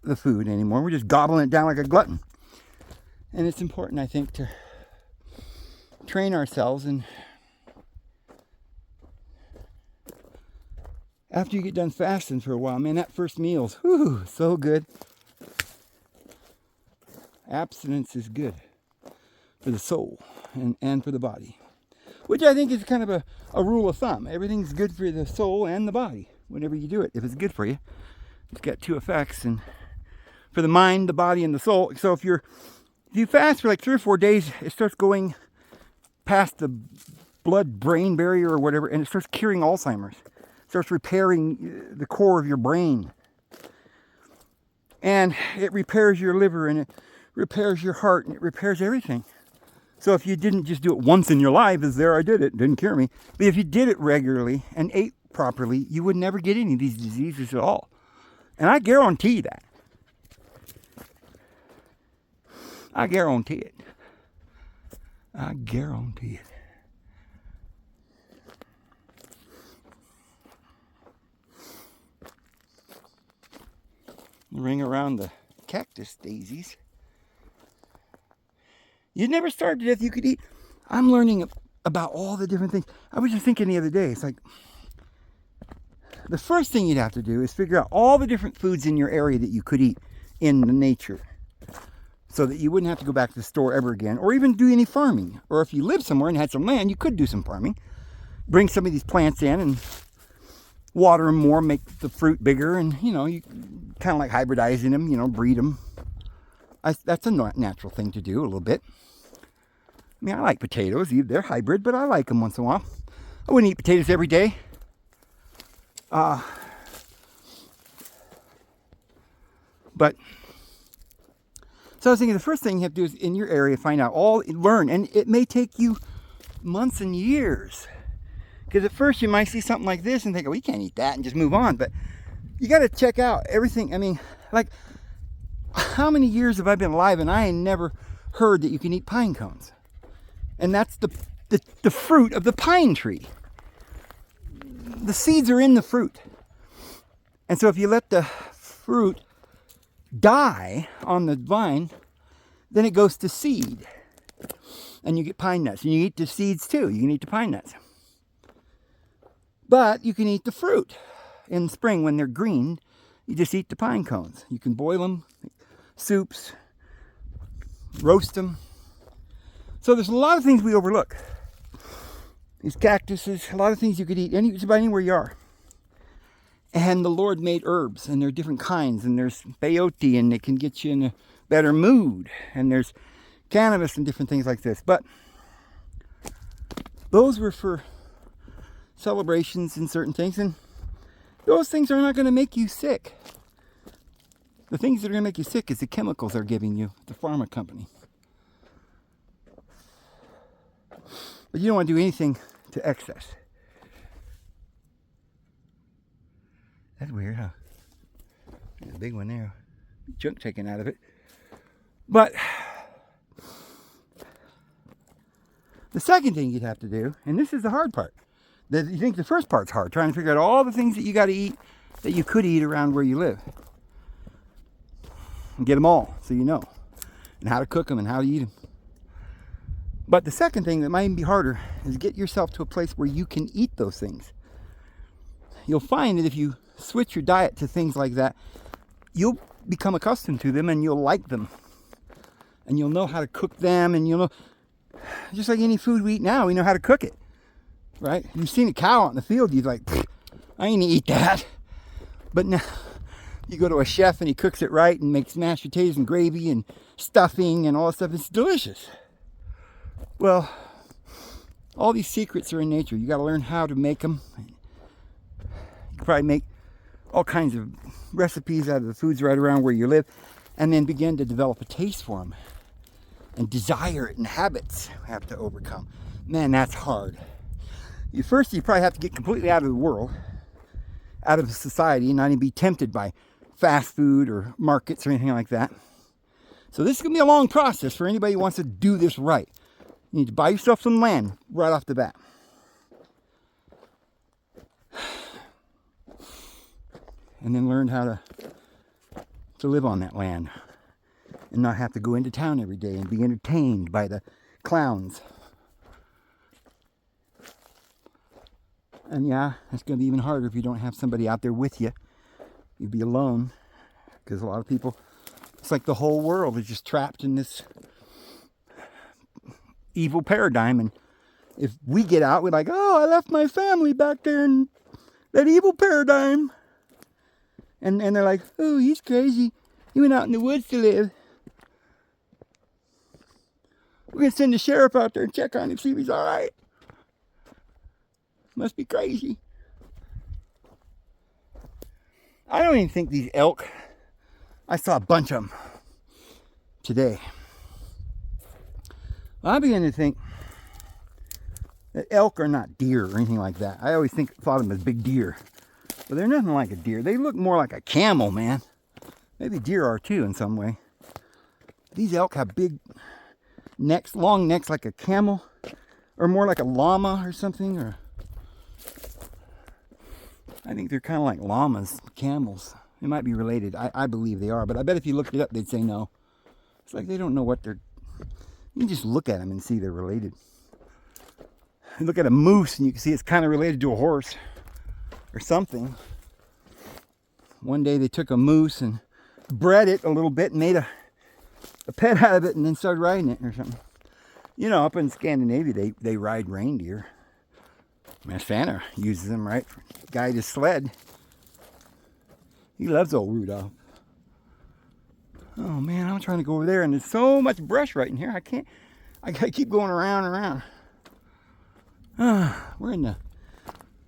S1: the food anymore. We're just gobbling it down like a glutton. And it's important, I think, to train ourselves. And after you get done fasting for a while, man, that first meal's so good. Abstinence is good for the soul and for the body, which I think is kind of a rule of thumb. Everything's good for the soul and the body whenever you do it, if it's good for you. It's got two effects, and for the mind, the body, and the soul. So if you fast for like 3 or 4 days, it starts going past the blood-brain barrier or whatever, and it starts curing Alzheimer's. It starts repairing the core of your brain. And it repairs your liver, and it repairs your heart, and it repairs everything. So if you didn't just do it once in your life, as there I did it, didn't cure me. But if you did it regularly and ate properly, you would never get any of these diseases at all. And I guarantee that. I guarantee it. I guarantee it. Ring around the cactus daisies. You never starved to death. You could eat. I'm learning about all the different things. I was just thinking the other day, it's like, the first thing you'd have to do is figure out all the different foods in your area that you could eat in the nature, so that you wouldn't have to go back to the store ever again, or even do any farming. Or if you lived somewhere and had some land, you could do some farming. Bring some of these plants in and water them more, make the fruit bigger, and you kind of like hybridizing them, breed them. That's a natural thing to do a little bit. I mean, I like potatoes. They're hybrid, but I like them once in a while. I wouldn't eat potatoes every day. But so I was thinking the first thing you have to do is in your area find out learn, and it may take you months and years. Because at first you might see something like this and think, oh, we can't eat that, and just move on. But you got to check out everything. I mean, like, how many years have I been alive and I ain't never heard that you can eat pine cones? And that's the fruit of the pine tree. The seeds are in the fruit. And so if you let the fruit die on the vine, then it goes to seed. And you get pine nuts. And you eat the seeds too. You can eat the pine nuts. But you can eat the fruit in spring when they're green. You just eat the pine cones. You can boil them, soups, roast them. So there's a lot of things we overlook. These cactuses, a lot of things you could eat just about anywhere you are. And the Lord made herbs, and there are different kinds. And there's peyote, and it can get you in a better mood. And there's cannabis and different things like this. But those were for celebrations and certain things. And those things are not going to make you sick. The things that are going to make you sick is the chemicals they're giving you, the pharma company. But you don't want to do anything to excess. That's weird, huh? There's a big one there. Junk taken out of it. But the second thing you'd have to do, and this is the hard part. You think the first part's hard, trying to figure out all the things that you got to eat that you could eat around where you live. And get them all so you know. And how to cook them and how to eat them. But the second thing that might even be harder is get yourself to a place where you can eat those things. You'll find that if you switch your diet to things like that, you'll become accustomed to them and you'll like them. and you'll know how to cook them, and you'll know, just like any food we eat now, we know how to cook it, right? You've seen a cow out in the field, you're like, I ain't gonna eat that. But now you go to a chef and he cooks it right and makes mashed potatoes and gravy and stuffing and all that stuff. It's delicious. Well, all these secrets are in nature. You got to learn how to make them. You can probably make all kinds of recipes out of the foods right around where you live, and then begin to develop a taste for them. And desire it, and habits have to overcome. Man, that's hard. You probably have to get completely out of the world, out of society, and not even be tempted by fast food or markets or anything like that. So this is going to be a long process for anybody who wants to do this right. You need to buy yourself some land right off the bat. And then learn how to live on that land. And not have to go into town every day and be entertained by the clowns. And yeah, it's going to be even harder if you don't have somebody out there with you. You'd be alone. Because a lot of people, it's like the whole world is just trapped in this evil paradigm. And if we get out, we're like, oh, I left my family back there in that evil paradigm. And they're like, oh, he's crazy. He went out in the woods to live. We're going to send the sheriff out there and check on him, see if he's all right. Must be crazy. I don't even think these elk, I saw a bunch of them today. Well, I began to think that elk are not deer or anything like that. I always thought of them as big deer. But they're nothing like a deer. They look more like a camel, man. Maybe deer are too in some way. These elk have big necks, long necks like a camel, or more like a llama or something. Or I think they're kind of like llamas, camels. They might be related. I believe they are, but I bet if you looked it up, they'd say no. It's like they don't know what they're... You can just look at them and see they're related. You look at a moose and you can see it's kind of related to a horse or something. One day they took a moose and bred it a little bit and made a pet out of it and then started riding it or something. You know, up in Scandinavia, they ride reindeer. My Santa uses them, right? Guide his sled. He loves old Rudolph. Oh man, I'm trying to go over there and there's so much brush right in here. I gotta keep going around and around. We're in a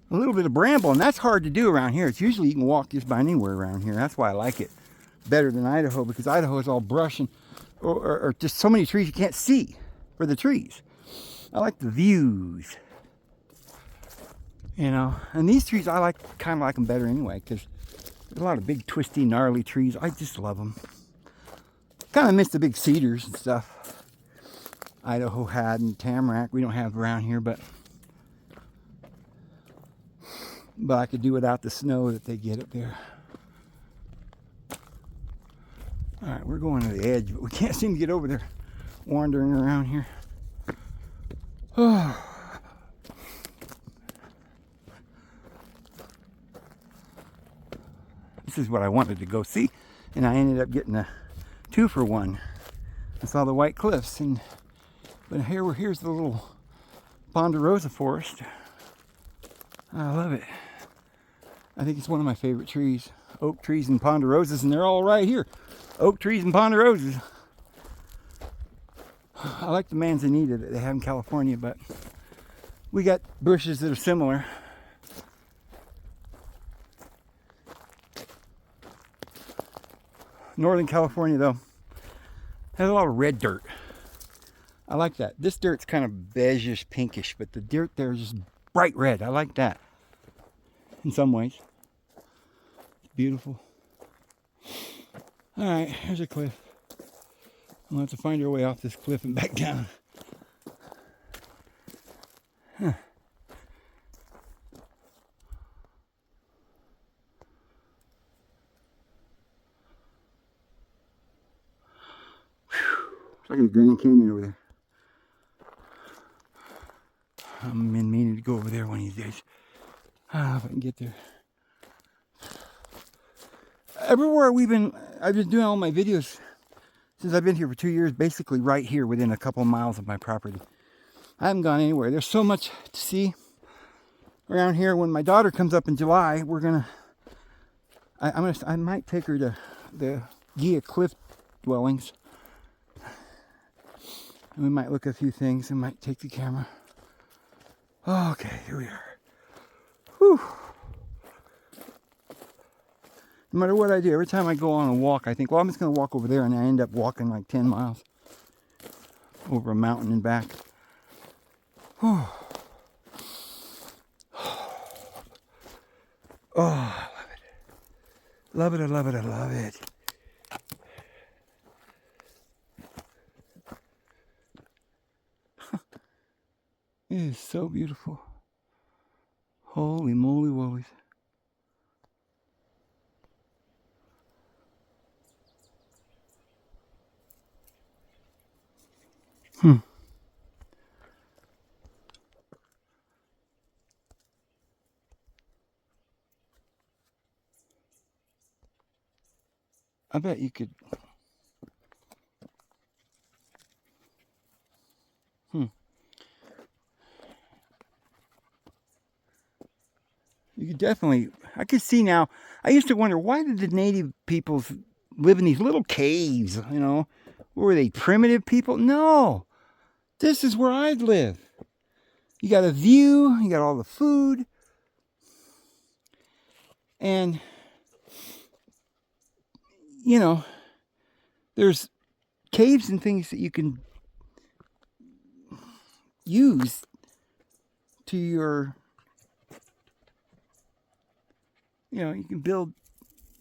S1: little bit of bramble, and that's hard to do around here. It's usually you can walk just by anywhere around here. That's why I like it better than Idaho, because Idaho is all brush and or just so many trees you can't see for the trees. I like the views, you know. And these trees, I kind of like them better anyway, because there's a lot of big, twisty, gnarly trees. I just love them. Kind of miss the big cedars and stuff Idaho had, and tamarack we don't have around here, but I could do without the snow that they get up there. All right, we're going to the edge, but we can't seem to get over there. Wandering around here. Oh. This is what I wanted to go see, and I ended up getting a 2-for-1. I saw the White Cliffs, but here's the little Ponderosa forest. I love it. I think it's one of my favorite trees. Oak trees and ponderosas, and they're all right here. Oak trees and ponderosas. I like the manzanita that they have in California, but we got bushes that are similar. Northern California, though, has a lot of red dirt. I like that. This dirt's kind of beigeish, pinkish, but the dirt there is just bright red. I like that in some ways. It's beautiful. All right, here's a cliff. We'll have to find our way off this cliff and back down. Huh. It's like a Grand Canyon over there. I'm meaning to go over there one of these days. If I can get there. Everywhere I've been doing all my videos since I've been here for 2 years, basically right here within a couple of miles of my property. I haven't gone anywhere. There's so much to see around here. When my daughter comes up in July, I might take her to the Gia Cliff dwellings. And we might look at a few things and might take the camera. Okay, here we are. Whew. No matter what I do, every time I go on a walk, I think, well, I'm just going to walk over there, and I end up walking like 10 miles over a mountain and back. Whew. Oh, I love it. Love it, I love it, I love it. It is so beautiful. Holy moly woolies. I bet you could. You could definitely, I could see now. I used to wonder, why did the native peoples live in these little caves, you know? Were they primitive people? No. This is where I'd live. You got a view, you got all the food. And, you know, there's caves and things that you can use to your, you know, you can build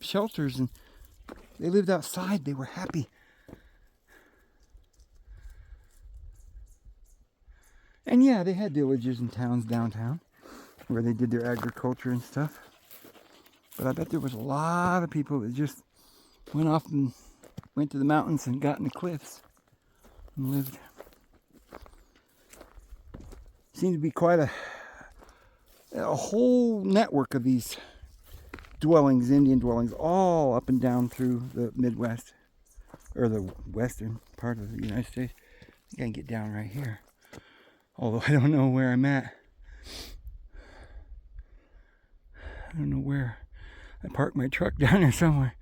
S1: shelters, and they lived outside. They were happy. And yeah, they had villages and towns downtown where they did their agriculture and stuff. But I bet there was a lot of people that just went off and went to the mountains and got in the cliffs and lived. Seemed to be quite a whole network of these dwellings, Indian dwellings, all up and down through the Midwest, or the western part of the United States. I can get down right here, although I don't know where I'm at. I don't know where. I parked my truck down there somewhere,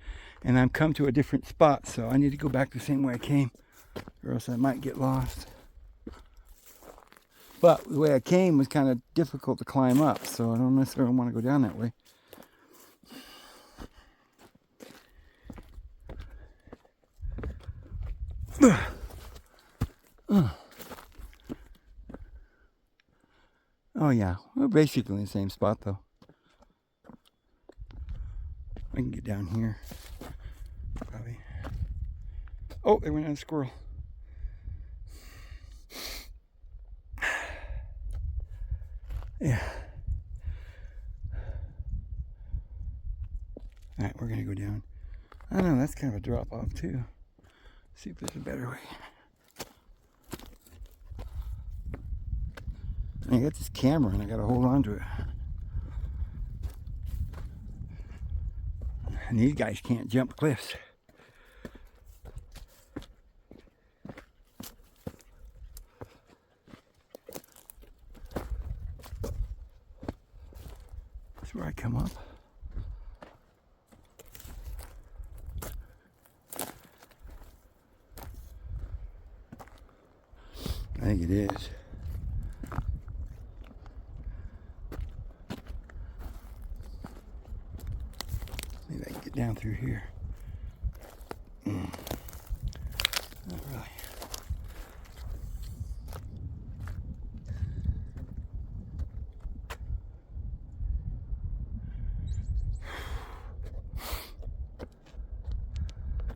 S1: and I've come to a different spot, so I need to go back the same way I came, or else I might get lost. But the way I came was kind of difficult to climb up, so I don't necessarily want to go down that way. Oh yeah, we're basically in the same spot though. I can get down here, probably. Oh, there went a squirrel. Yeah. Alright, we're gonna go down. I know, that's kind of a drop off too. See if there's a better way. I got this camera and I gotta hold on to it. And these guys can't jump cliffs. That's where I come up. I think it is. Maybe I can get down through here. Not really.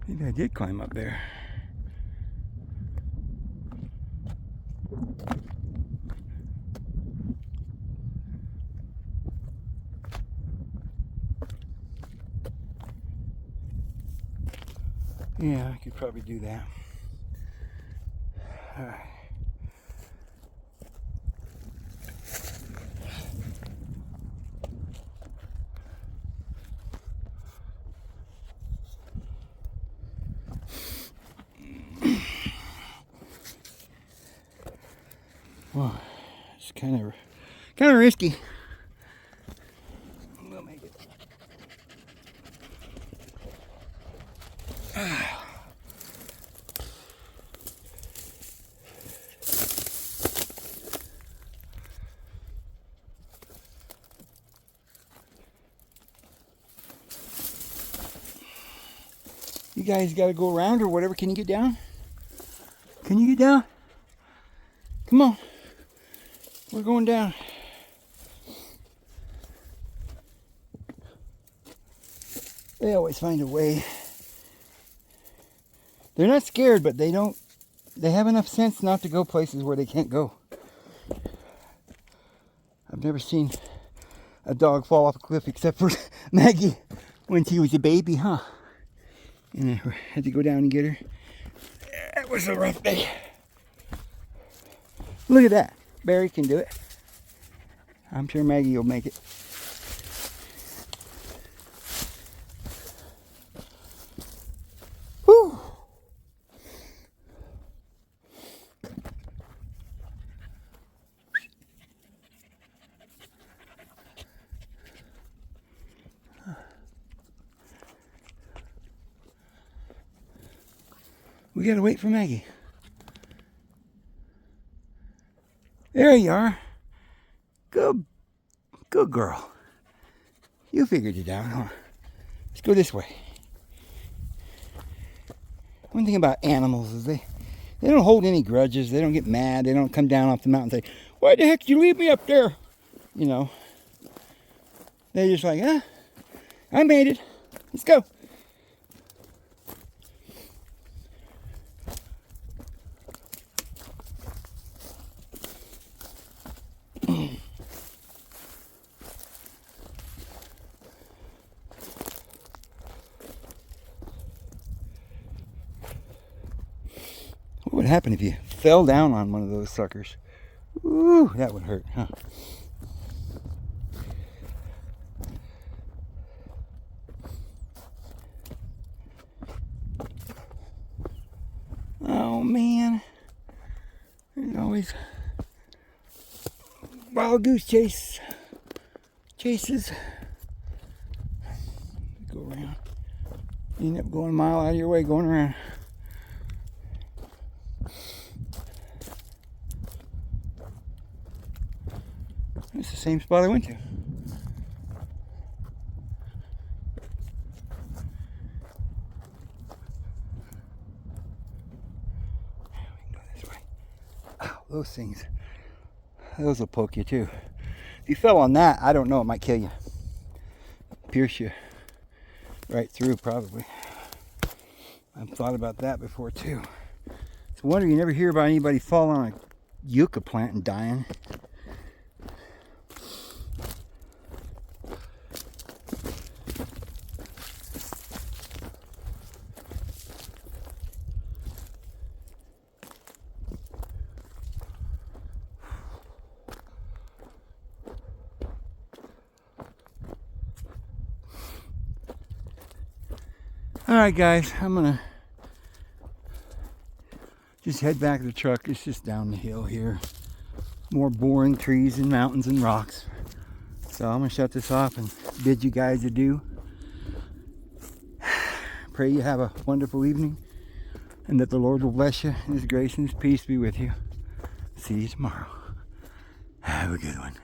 S1: Maybe I did climb up there. Yeah, I could probably do that. All right. kind of risky. We'll make it. You guys got to go around or whatever. Can you get down? Can you get down? Come on. We're going down. They always find a way. They're not scared, but they have enough sense not to go places where they can't go. I've never seen a dog fall off a cliff except for Maggie when she was a baby, huh? And I had to go down and get her. That was a rough day. Look at that. Barry can do it. I'm sure Maggie will make it. Whew. We gotta wait for Maggie. There you are. Good girl. You figured it out, huh? Let's go this way. One thing about animals is they don't hold any grudges. They don't get mad. They don't come down off the mountain and say, "Why the heck did you leave me up there?" You know. They're just like, I made it. Let's go. What would happen if you fell down on one of those suckers? Ooh, that would hurt, huh? Oh man, there's always wild goose chases. Go around. You end up going a mile out of your way going around. It's the same spot I went to. There we go this way. Oh, those things. Those will poke you too. If you fell on that, I don't know, it might kill you. Pierce you right through probably. I've thought about that before too. It's a wonder you never hear about anybody falling on a yucca plant and dying. Alright guys, I'm gonna just head back to the truck. It's just down the hill here. More boring trees and mountains and rocks. So I'm gonna shut this off and bid you guys adieu. Pray you have a wonderful evening and that the Lord will bless you and His grace and His peace be with you. See you tomorrow. Have a good one.